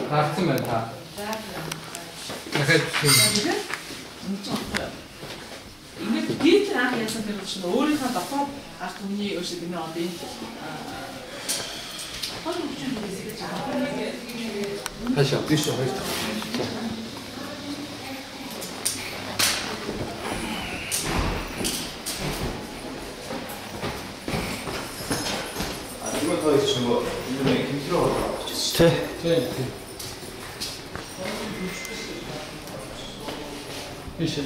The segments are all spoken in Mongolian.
Харцсан байна та. Дахиад ингээд гítэр анх яасан тэр чинь өөрийнхөө дотоод арт түмний өшиг гэнэ одоо энэ хаашаа биш үү? 이거 더 있으면 이번에 김치로 Тий. Биш ээ.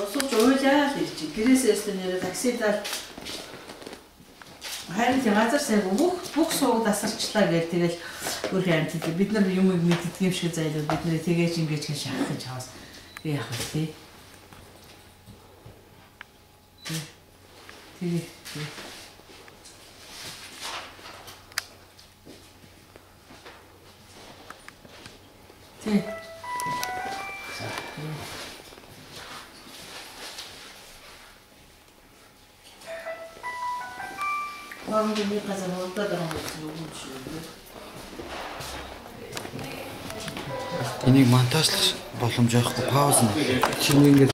Сууж уйлаа л ирчих. Гэрээсээс нэрээ таксидаар харин тийм газар сайн бүх сууг дасарчлаа гэх тэгэл өөр юм тийм бид нар юм мэддэг юм шиг зайлууд бид нэр тэгээж ингэж гэж шахах гэж хаас би яах вэ тий. Тий. Вамгийн газар болоод байгаа юм шиг. Энийг монтажлах боломж байхгүй пауз нь. Чиний ингэ